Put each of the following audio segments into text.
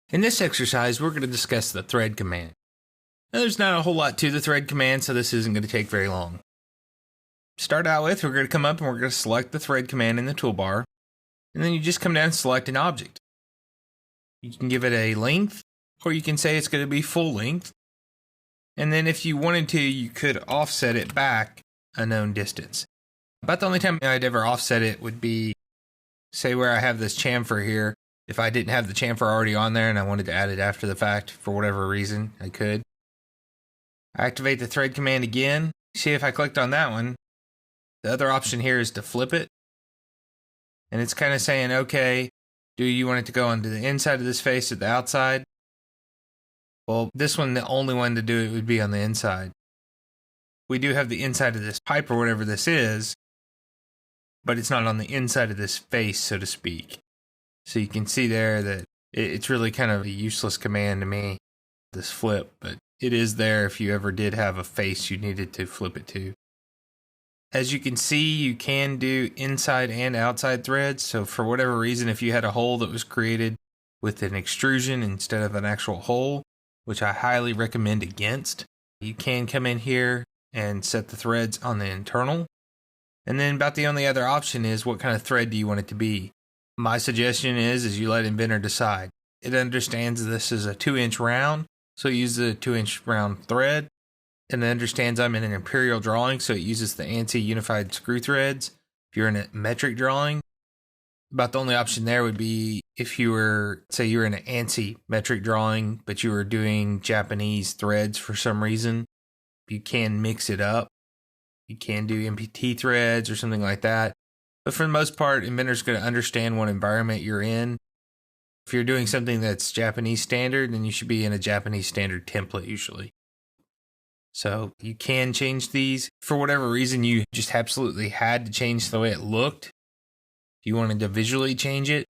In this exercise, we're going to discuss the thread command. Now, there's not a whole lot to the thread command, so this isn't going to take very long. Start out with, we're going to come up and we're going to select the thread command in the toolbar, and then you just come down and select an object. You can give it a length, or you can say it's going to be full length. And then if you wanted to, you could offset it back a known distance. About the only time I'd ever offset it would be, say where I have this chamfer here. If I didn't have the chamfer already on there and I wanted to add it after the fact for whatever reason, I could. I activate the thread command again. See, if I clicked on that one, the other option here is to flip it. And it's kind of saying, okay, do you want it to go onto the inside of this face or the outside? Well, this one, the only one to do it would be on the inside. We do have the inside of this pipe or whatever this is, but it's not on the inside of this face, so to speak. So you can see there that it's really kind of a useless command to me, this flip, but it is there if you ever did have a face you needed to flip it to. As you can see, you can do inside and outside threads. So for whatever reason, if you had a hole that was created with an extrusion instead of an actual hole, which I highly recommend against, you can come in here and set the threads on the internal. And then about the only other option is what kind of thread do you want it to be? My suggestion is you let Inventor decide. It understands this is a 2-inch round, so it uses a 2-inch round thread. And it understands I'm in an imperial drawing, so it uses the ANSI unified screw threads. If you're in a metric drawing, about the only option there would be if you were, say you were in an ANSI metric drawing, but you were doing Japanese threads for some reason. You can mix it up. You can do MPT threads or something like that. But for the most part, Inventor's going to understand what environment you're in. If you're doing something that's Japanese standard, then you should be in a Japanese standard template usually. So you can change these. For whatever reason, you just absolutely had to change the way it looked. If you wanted to visually change it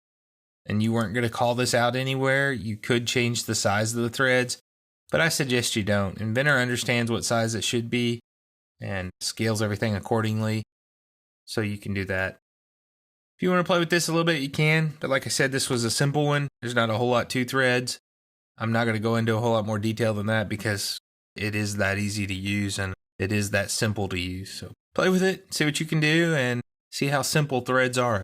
and you weren't going to call this out anywhere, you could change the size of the threads. But I suggest you don't. Inventor understands what size it should be and scales everything accordingly. So you can do that. If you want to play with this a little bit, you can. But like I said, this was a simple one. There's not a whole lot to threads. I'm not going to go into a whole lot more detail than that because it is that easy to use and it is that simple to use. So play with it, see what you can do, and see how simple threads are.